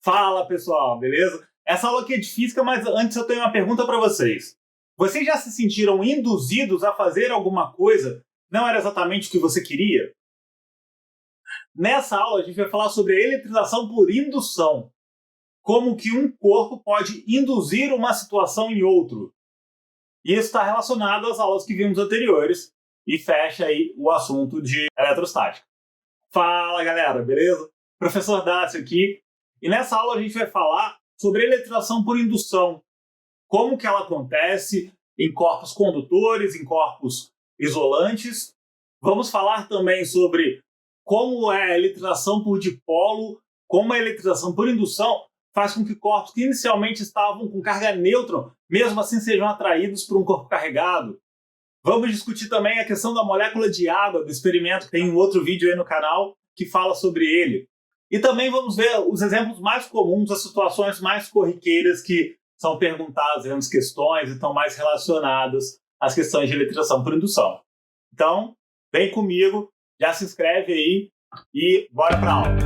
Fala pessoal, beleza? Essa aula aqui é de física, mas antes eu tenho uma pergunta para vocês. Vocês já se sentiram induzidos a fazer alguma coisa que não era exatamente o que você queria? Nessa aula a gente vai falar sobre a eletrização por indução. Como que um corpo pode induzir uma situação em outro. E isso está relacionado às aulas que vimos anteriores e fecha aí o assunto de eletrostática. Fala galera, beleza? Professor Dácio aqui. E nessa aula a gente vai falar sobre eletrização por indução. Como que ela acontece em corpos condutores, em corpos isolantes. Vamos falar também sobre como é a eletrização por dipolo, como a eletrização por indução faz com que corpos que inicialmente estavam com carga nêutron, mesmo assim sejam atraídos por um corpo carregado. Vamos discutir também a questão da molécula de água do experimento, tem um outro vídeo aí no canal que fala sobre ele. E também vamos ver os exemplos mais comuns, as situações mais corriqueiras que são perguntadas nas questões e estão mais relacionadas às questões de eletrização por indução. Então, vem comigo, já se inscreve aí e bora para a aula.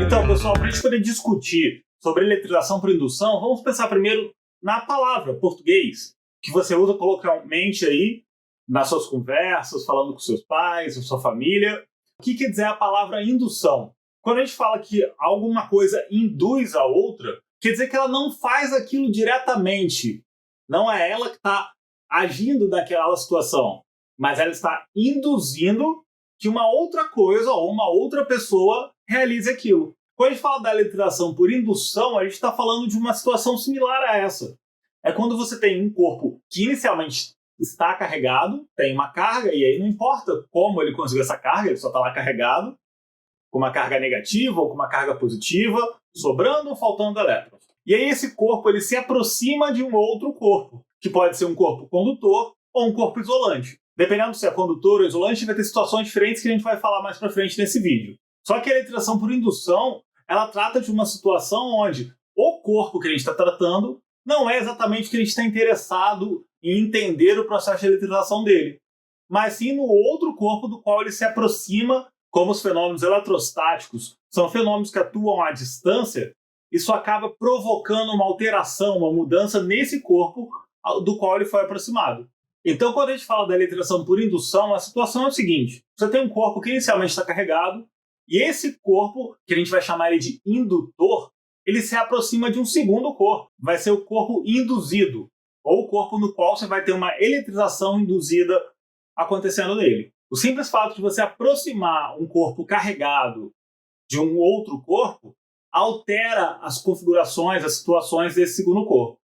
Então, pessoal, para a gente poder discutir sobre eletrização por indução, vamos pensar primeiro na palavra português, que você usa coloquialmente aí nas suas conversas, falando com seus pais, com sua família. O que quer dizer a palavra indução? Quando a gente fala que alguma coisa induz a outra, quer dizer que ela não faz aquilo diretamente. Não é ela que está agindo daquela situação, mas ela está induzindo que uma outra coisa ou uma outra pessoa realize aquilo. Quando a gente fala da eletrização por indução, a gente está falando de uma situação similar a essa. É quando você tem um corpo que inicialmente está carregado, tem uma carga, e aí não importa como ele conseguiu essa carga, ele só está lá carregado, com uma carga negativa ou com uma carga positiva, sobrando ou faltando elétrons. E aí esse corpo ele se aproxima de um outro corpo, que pode ser um corpo condutor ou um corpo isolante. Dependendo se é condutor ou isolante, vai ter situações diferentes que a gente vai falar mais para frente nesse vídeo. Só que a eletrização por indução, ela trata de uma situação onde o corpo que a gente está tratando não é exatamente o que a gente está interessado em entender o processo de eletrização dele, mas sim no outro corpo do qual ele se aproxima, como os fenômenos eletrostáticos são fenômenos que atuam à distância, isso acaba provocando uma alteração, uma mudança nesse corpo do qual ele foi aproximado. Então, quando a gente fala da eletrização por indução, a situação é o seguinte: você tem um corpo que inicialmente está carregado, e esse corpo, que a gente vai chamar ele de indutor, ele se aproxima de um segundo corpo. Vai ser o corpo induzido, ou o corpo no qual você vai ter uma eletrização induzida acontecendo nele. O simples fato de você aproximar um corpo carregado de um outro corpo altera as configurações, as situações desse segundo corpo.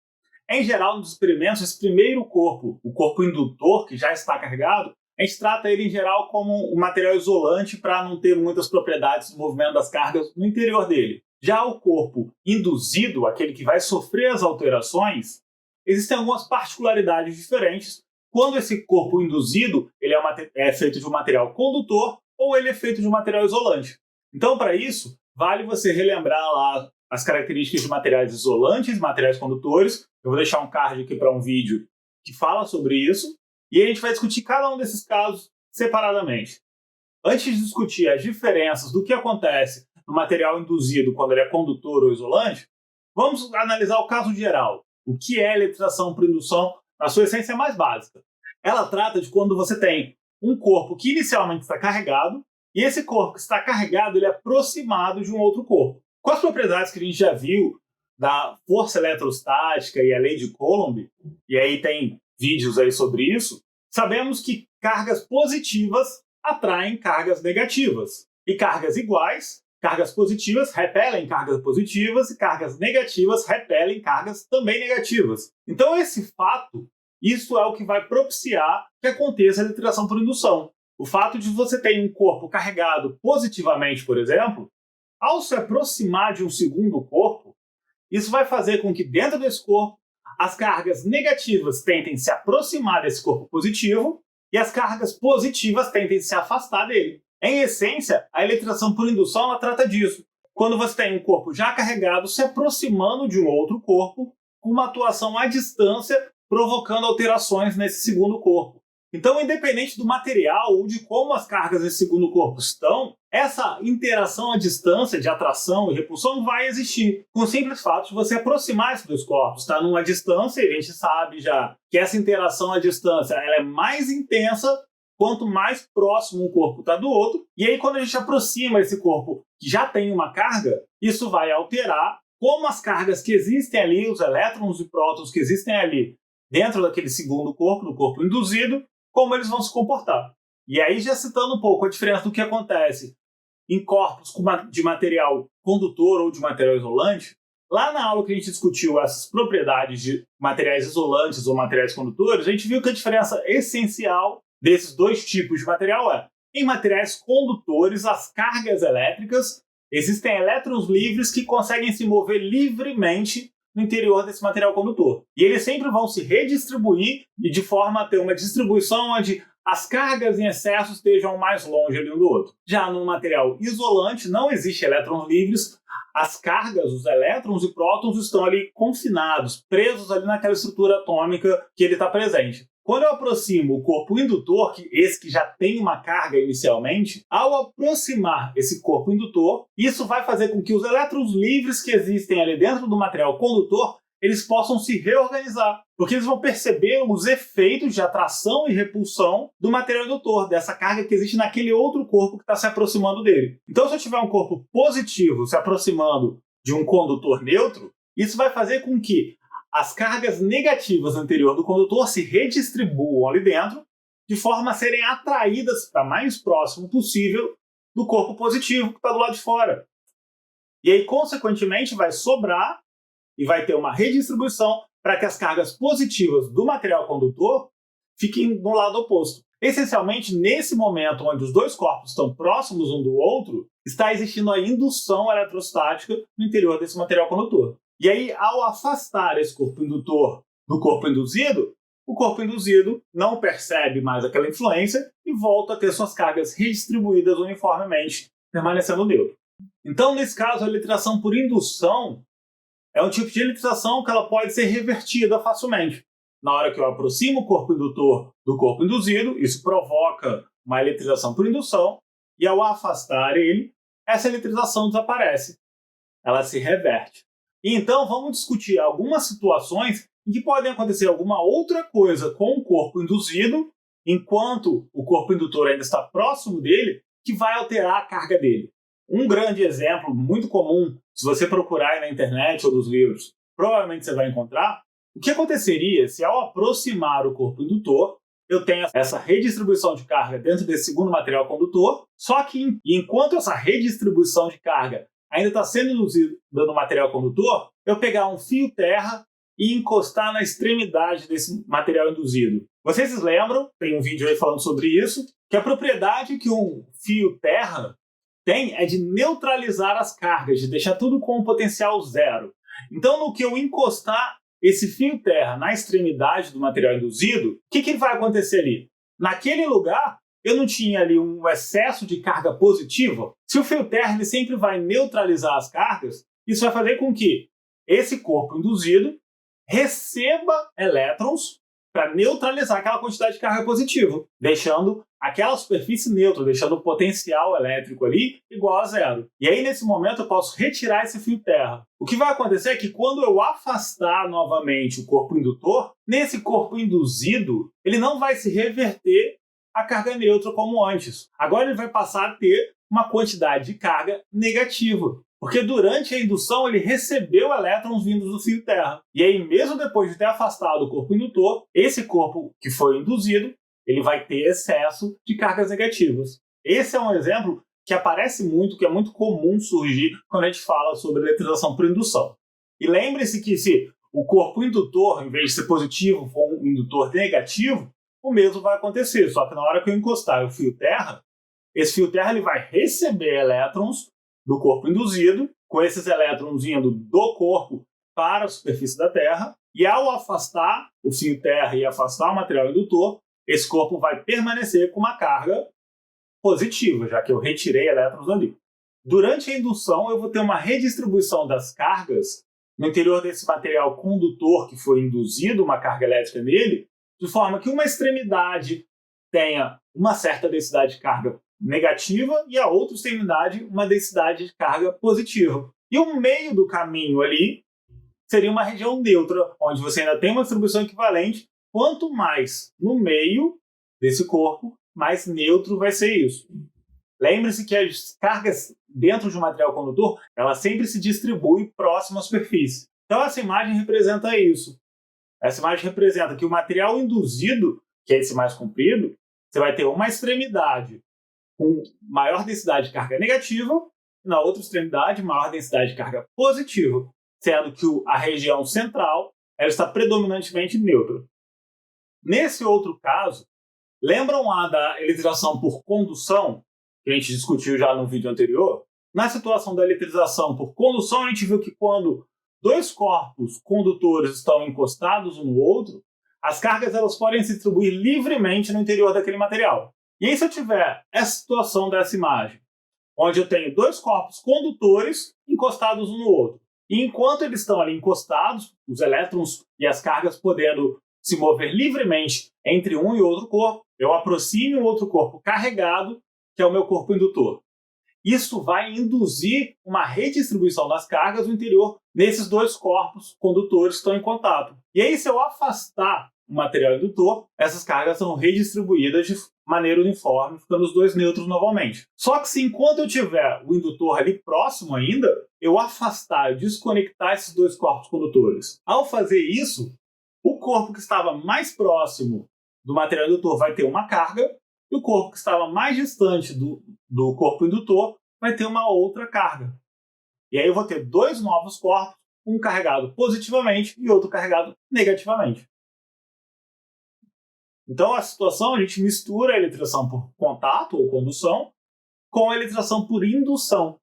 Em geral, nos experimentos, esse primeiro corpo, o corpo indutor, que já está carregado, a gente trata ele em geral como um material isolante para não ter muitas propriedades do movimento das cargas no interior dele. Já o corpo induzido, aquele que vai sofrer as alterações, existem algumas particularidades diferentes quando esse corpo induzido ele é feito de um material condutor ou ele é feito de um material isolante. Então, para isso, vale você relembrar lá as características de materiais isolantes, materiais condutores. Eu vou deixar um card aqui para um vídeo que fala sobre isso. E a gente vai discutir cada um desses casos separadamente. Antes de discutir as diferenças do que acontece no material induzido quando ele é condutor ou isolante, vamos analisar o caso geral. O que é eletrização por indução na sua essência mais básica? Ela trata de quando você tem um corpo que inicialmente está carregado, e esse corpo que está carregado ele é aproximado de um outro corpo. Com as propriedades que a gente já viu da força eletrostática e a lei de Coulomb, e aí tem vídeos aí sobre isso, sabemos que cargas positivas atraem cargas negativas. E cargas iguais, cargas positivas repelem cargas positivas e cargas negativas repelem cargas também negativas. Então esse fato, isso é o que vai propiciar que aconteça a eletrização por indução. O fato de você ter um corpo carregado positivamente, por exemplo, ao se aproximar de um segundo corpo, isso vai fazer com que dentro desse corpo as cargas negativas tentem se aproximar desse corpo positivo e as cargas positivas tentem se afastar dele. Em essência, a eletrização por indução ela trata disso. Quando você tem um corpo já carregado se aproximando de um outro corpo com uma atuação à distância, provocando alterações nesse segundo corpo. Então, independente do material ou de como as cargas desse segundo corpo estão, essa interação à distância de atração e repulsão vai existir. Com o simples fato de você aproximar esses dois corpos. Está numa distância, e a gente sabe já que essa interação à distância ela é mais intensa quanto mais próximo um corpo está do outro. E aí, quando a gente aproxima esse corpo que já tem uma carga, isso vai alterar como as cargas que existem ali, os elétrons e prótons que existem ali dentro daquele segundo corpo, do corpo induzido, como eles vão se comportar. E aí, já citando um pouco a diferença do que acontece em corpos de material condutor ou de material isolante, lá na aula que a gente discutiu essas propriedades de materiais isolantes ou materiais condutores, a gente viu que a diferença essencial desses dois tipos de material é: em materiais condutores, as cargas elétricas, existem elétrons livres que conseguem se mover livremente no interior desse material condutor. E eles sempre vão se redistribuir e de forma a ter uma distribuição onde as cargas em excesso estejam mais longe ali um do outro. Já no material isolante, não existe elétrons livres, as cargas, os elétrons e prótons estão ali confinados, presos ali naquela estrutura atômica que ele está presente. Quando eu aproximo o corpo indutor, esse que já tem uma carga inicialmente, ao aproximar esse corpo indutor, isso vai fazer com que os elétrons livres que existem ali dentro do material condutor, eles possam se reorganizar, porque eles vão perceber os efeitos de atração e repulsão do material indutor, dessa carga que existe naquele outro corpo que está se aproximando dele. Então, se eu tiver um corpo positivo se aproximando de um condutor neutro, isso vai fazer com que as cargas negativas no interior do condutor se redistribuam ali dentro, de forma a serem atraídas para mais próximo possível do corpo positivo que está do lado de fora. E aí, consequentemente, vai sobrar e vai ter uma redistribuição para que as cargas positivas do material condutor fiquem no lado oposto. Essencialmente, nesse momento onde os dois corpos estão próximos um do outro, está existindo a indução eletrostática no interior desse material condutor. E aí, ao afastar esse corpo indutor do corpo induzido, o corpo induzido não percebe mais aquela influência e volta a ter suas cargas redistribuídas uniformemente, permanecendo neutro. Então, nesse caso, a eletrização por indução é um tipo de eletrização que ela pode ser revertida facilmente. Na hora que eu aproximo o corpo indutor do corpo induzido, isso provoca uma eletrização por indução, e ao afastar ele, essa eletrização desaparece. Ela se reverte. E então vamos discutir algumas situações em que podem acontecer alguma outra coisa com o corpo induzido, enquanto o corpo indutor ainda está próximo dele, que vai alterar a carga dele. Um grande exemplo, muito comum, se você procurar aí na internet ou nos livros, provavelmente você vai encontrar, o que aconteceria se ao aproximar o corpo indutor, eu tenho essa redistribuição de carga dentro desse segundo material condutor, só que enquanto essa redistribuição de carga ainda está sendo induzida no material condutor, eu pegar um fio terra e encostar na extremidade desse material induzido. Vocês se lembram, tem um vídeo aí falando sobre isso, que a propriedade que um fio terra tem é de neutralizar as cargas, de deixar tudo com um potencial zero. Então, no que eu encostar esse fio terra na extremidade do material induzido, o que vai acontecer ali? Naquele lugar, eu não tinha ali um excesso de carga positiva. Se o fio terra ele sempre vai neutralizar as cargas, isso vai fazer com que esse corpo induzido receba elétrons para neutralizar aquela quantidade de carga positiva, deixando aquela superfície neutra, deixando o potencial elétrico ali igual a zero. E aí, nesse momento, eu posso retirar esse fio terra. O que vai acontecer é que quando eu afastar novamente o corpo indutor, nesse corpo induzido, ele não vai se reverter a carga neutra como antes. Agora ele vai passar a ter uma quantidade de carga negativa, porque durante a indução ele recebeu elétrons vindos do fio terra. E aí, mesmo depois de ter afastado o corpo indutor, esse corpo que foi induzido, ele vai ter excesso de cargas negativas. Esse é um exemplo que aparece muito, que é muito comum surgir quando a gente fala sobre eletrização por indução. E lembre-se que se o corpo indutor, em vez de ser positivo, for um indutor negativo, o mesmo vai acontecer, só que na hora que eu encostar o fio terra, esse fio terra ele vai receber elétrons do corpo induzido, com esses elétrons indo do corpo para a superfície da Terra, e ao afastar o fio terra e afastar o material indutor, esse corpo vai permanecer com uma carga positiva, já que eu retirei elétrons ali. Durante a indução, eu vou ter uma redistribuição das cargas no interior desse material condutor que foi induzido uma carga elétrica nele, de forma que uma extremidade tenha uma certa densidade de carga negativa e a outra extremidade uma densidade de carga positiva. E o meio do caminho ali seria uma região neutra, onde você ainda tem uma distribuição equivalente. Quanto mais no meio desse corpo, mais neutro vai ser isso. Lembre-se que as cargas dentro de um material condutor, ela sempre se distribui próximo à superfície. Então essa imagem representa isso. Essa imagem representa que o material induzido, que é esse mais comprido, você vai ter uma extremidade com maior densidade de carga negativa e na outra extremidade maior densidade de carga positiva, sendo que a região central ela está predominantemente neutra. Nesse outro caso, lembram lá da eletrização por condução, que a gente discutiu já no vídeo anterior? Na situação da eletrização por condução, a gente viu que quando dois corpos condutores estão encostados um no outro, as cargas elas podem se distribuir livremente no interior daquele material. E aí, se eu tiver essa situação dessa imagem, onde eu tenho dois corpos condutores encostados um no outro, e enquanto eles estão ali encostados, os elétrons e as cargas podendo se mover livremente entre um e outro corpo, eu aproximo o outro corpo carregado, que é o meu corpo indutor. Isso vai induzir uma redistribuição das cargas no interior nesses dois corpos condutores que estão em contato. E aí, se eu afastar o material indutor, essas cargas são redistribuídas de maneira uniforme, ficando os dois neutros novamente. Só que se enquanto eu tiver o indutor ali próximo ainda, eu afastar, eu desconectar esses dois corpos condutores. Ao fazer isso, o corpo que estava mais próximo do material indutor vai ter uma carga, e o corpo que estava mais distante do corpo indutor vai ter uma outra carga. E aí eu vou ter dois novos corpos, um carregado positivamente e outro carregado negativamente. Então, a situação, a gente mistura a eletrização por contato ou condução com a eletrização por indução.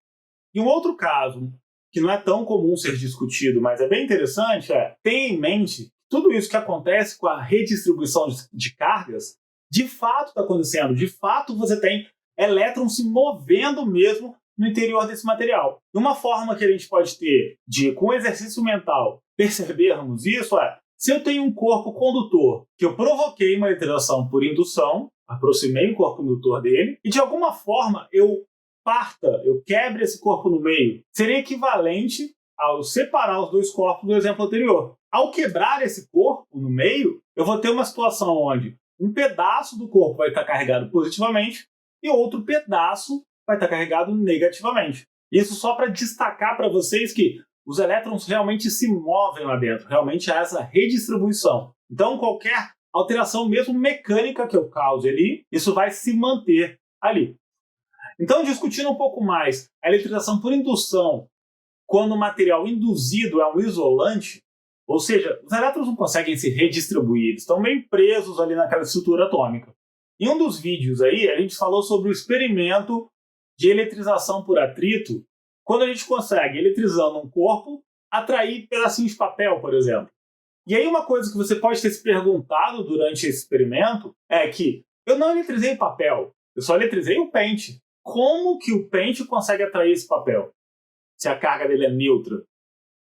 E um outro caso, que não é tão comum ser discutido, mas é bem interessante, é ter em mente tudo isso que acontece com a redistribuição de cargas, de fato está acontecendo. De fato, você tem elétrons se movendo mesmo no interior desse material. E uma forma que a gente pode ter de, com exercício mental, percebermos isso é, se eu tenho um corpo condutor que eu provoquei uma eletrização por indução, aproximei o corpo indutor dele, e de alguma forma eu quebre esse corpo no meio, seria equivalente ao separar os dois corpos do exemplo anterior. Ao quebrar esse corpo no meio, eu vou ter uma situação onde um pedaço do corpo vai estar carregado positivamente e outro pedaço vai estar carregado negativamente. Isso só para destacar para vocês que os elétrons realmente se movem lá dentro, realmente há essa redistribuição. Então, qualquer alteração, mesmo mecânica que eu cause ali, isso vai se manter ali. Então, discutindo um pouco mais a eletrização por indução, quando o material induzido é um isolante, ou seja, os elétrons não conseguem se redistribuir, eles estão meio presos ali naquela estrutura atômica. Em um dos vídeos aí, a gente falou sobre o experimento de eletrização por atrito, quando a gente consegue, eletrizando um corpo, atrair pedacinhos de papel, por exemplo. E aí uma coisa que você pode ter se perguntado durante esse experimento é que eu não eletrizei papel, eu só eletrizei o pente. Como que o pente consegue atrair esse papel? Se a carga dele é neutra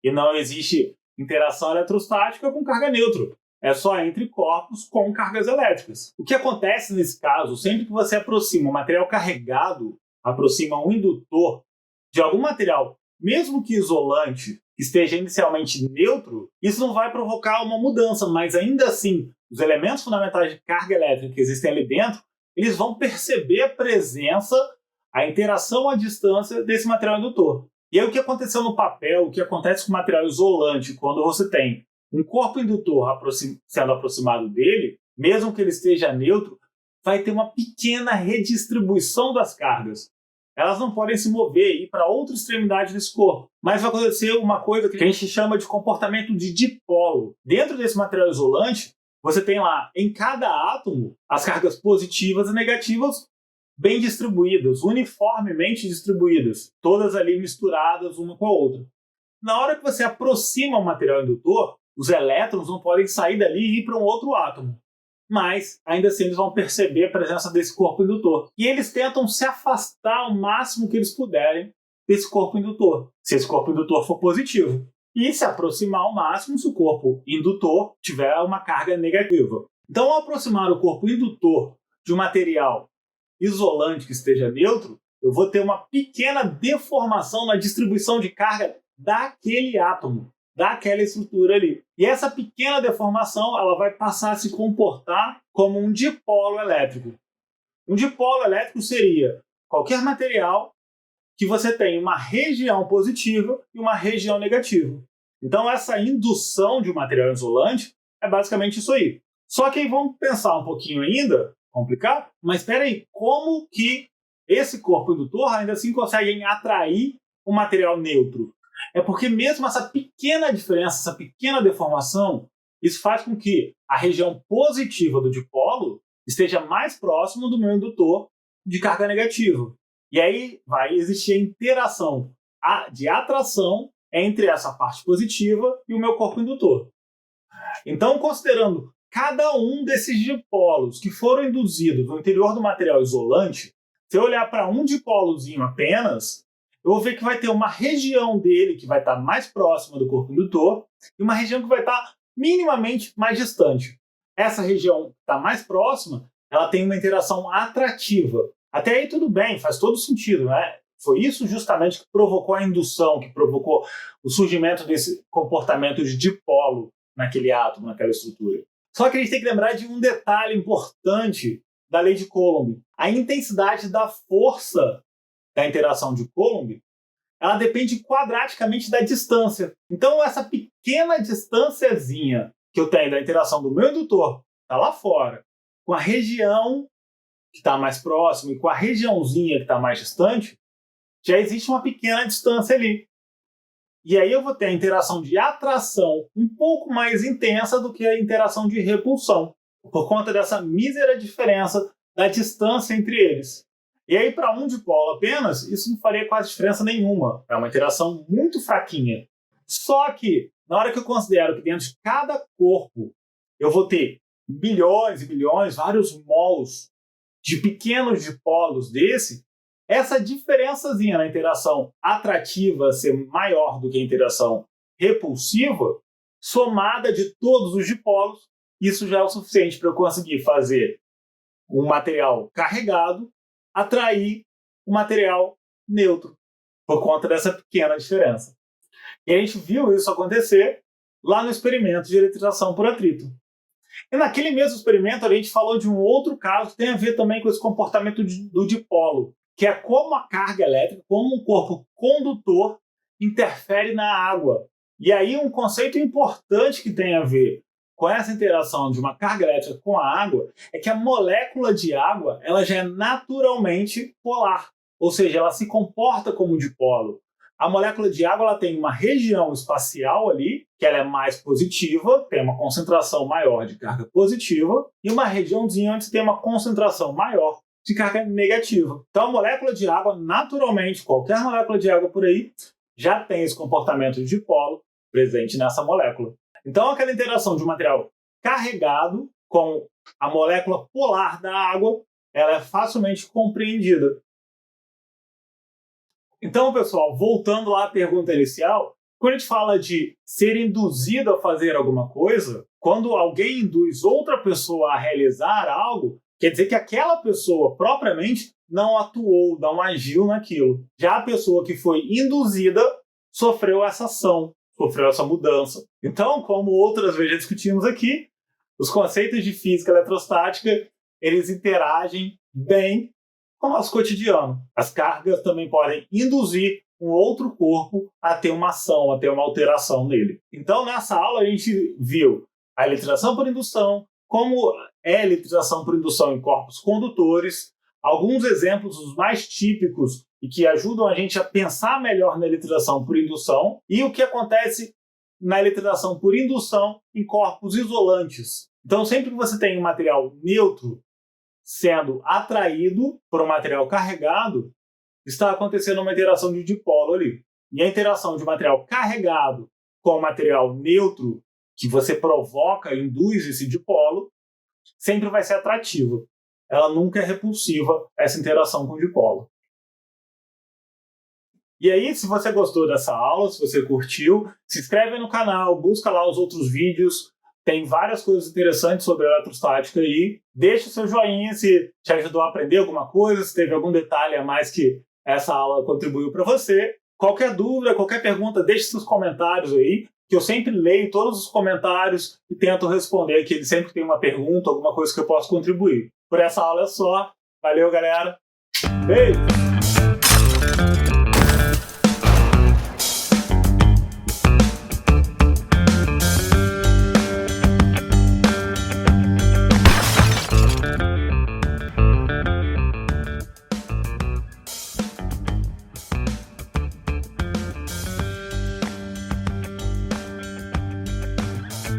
e não existe interação eletrostática com carga neutra. É só entre corpos com cargas elétricas. O que acontece nesse caso, sempre que você aproxima um material carregado, aproxima um indutor de algum material, mesmo que isolante, esteja inicialmente neutro, isso não vai provocar uma mudança, mas ainda assim, os elementos fundamentais de carga elétrica que existem ali dentro, eles vão perceber a presença, a interação à distância desse material indutor. E aí o que aconteceu no papel, o que acontece com o material isolante, quando você tem um corpo indutor sendo aproximado dele, mesmo que ele esteja neutro, vai ter uma pequena redistribuição das cargas. Elas não podem se mover e ir para outra extremidade desse corpo. Mas vai acontecer uma coisa que a gente chama de comportamento de dipolo. Dentro desse material isolante, você tem lá, em cada átomo, as cargas positivas e negativas bem distribuídas, uniformemente distribuídas, todas ali misturadas uma com a outra. Na hora que você aproxima o material indutor, os elétrons não podem sair dali e ir para um outro átomo. Mas, ainda assim, eles vão perceber a presença desse corpo indutor. E eles tentam se afastar o máximo que eles puderem desse corpo indutor, se esse corpo indutor for positivo. e se aproximar ao máximo se o corpo indutor tiver uma carga negativa. Então, ao aproximar o corpo indutor de um material isolante que esteja neutro, eu vou ter uma pequena deformação na distribuição de carga daquele átomo, daquela estrutura ali. E essa pequena deformação ela vai passar a se comportar como um dipolo elétrico. Um dipolo elétrico seria qualquer material que você tem uma região positiva e uma região negativa. Então, essa indução de um material isolante é basicamente isso aí. Só que aí vamos pensar um pouquinho ainda, complicar, mas espera aí, como que esse corpo indutor ainda assim consegue atrair um material neutro? É porque mesmo essa pequena diferença, essa pequena deformação, isso faz com que a região positiva do dipolo esteja mais próximo do meu indutor de carga negativa. E aí vai existir a interação de atração entre essa parte positiva e o meu corpo indutor. Então, considerando cada um desses dipolos que foram induzidos no interior do material isolante, se eu olhar para um dipolozinho apenas, eu vou ver que vai ter uma região dele que vai estar mais próxima do corpo indutor e uma região que vai estar minimamente mais distante. Essa região que está mais próxima, ela tem uma interação atrativa. Até aí tudo bem, faz todo sentido, né? Foi isso justamente que provocou a indução, que provocou o surgimento desse comportamento de dipolo naquele átomo, naquela estrutura. Só que a gente tem que lembrar de um detalhe importante da lei de Coulomb. A intensidade da força da interação de Coulomb, ela depende quadraticamente da distância. Então, essa pequena distânciazinha que eu tenho da interação do meu indutor, está lá fora, com a região que está mais próxima e com a regiãozinha que está mais distante, já existe uma pequena distância ali. E aí eu vou ter a interação de atração um pouco mais intensa do que a interação de repulsão, por conta dessa mísera diferença da distância entre eles. E aí, para um dipolo apenas, isso não faria quase diferença nenhuma. É uma interação muito fraquinha. Só que, na hora que eu considero que dentro de cada corpo eu vou ter bilhões e bilhões, vários mols de pequenos dipolos desse, essa diferençazinha na interação atrativa ser maior do que a interação repulsiva, somada de todos os dipolos, isso já é o suficiente para eu conseguir fazer um material carregado atrair um material neutro, por conta dessa pequena diferença. E a gente viu isso acontecer lá no experimento de eletrização por atrito. E naquele mesmo experimento a gente falou de um outro caso que tem a ver também com esse comportamento do dipolo, que é como a carga elétrica, como um corpo condutor interfere na água. E aí um conceito importante que tem a ver com essa interação de uma carga elétrica com a água é que a molécula de água ela já é naturalmente polar, ou seja, ela se comporta como um dipolo. A molécula de água ela tem uma região espacial ali, que ela é mais positiva, tem uma concentração maior de carga positiva, e uma regiãozinha onde tem uma concentração maior de carga negativa. Então a molécula de água, naturalmente, qualquer molécula de água por aí, já tem esse comportamento de dipolo presente nessa molécula. Então aquela interação de um material carregado com a molécula polar da água, ela é facilmente compreendida. Então, pessoal, voltando lá à pergunta inicial, quando a gente fala de ser induzido a fazer alguma coisa, quando alguém induz outra pessoa a realizar algo, quer dizer que aquela pessoa propriamente não atuou, não agiu naquilo. Já a pessoa que foi induzida sofreu essa ação, sofreu essa mudança. Então, como outras vezes já discutimos aqui, os conceitos de física eletrostática, eles interagem bem com o nosso cotidiano. As cargas também podem induzir um outro corpo a ter uma ação, a ter uma alteração nele. Então, nessa aula, a gente viu a eletrização por indução, como é a eletrização por indução em corpos condutores, alguns exemplos, os mais típicos e que ajudam a gente a pensar melhor na eletrização por indução, e o que acontece na eletrização por indução em corpos isolantes. Então, sempre que você tem um material neutro sendo atraído por um material carregado, está acontecendo uma interação de dipolo ali. E a interação de material carregado com material neutro, que você provoca, induz esse dipolo, sempre vai ser atrativa. Ela nunca é repulsiva, essa interação com o dipolo. E aí, se você gostou dessa aula, se você curtiu, se inscreve no canal, busca lá os outros vídeos. Tem várias coisas interessantes sobre eletrostática aí. Deixa o seu joinha se te ajudou a aprender alguma coisa, se teve algum detalhe a mais que essa aula contribuiu para você. Qualquer dúvida, qualquer pergunta, deixe seus comentários aí, que eu sempre leio todos os comentários e tento responder aqui. Sempre tem uma pergunta, alguma coisa que eu posso contribuir. Por essa aula é só. Valeu, galera. Beijo!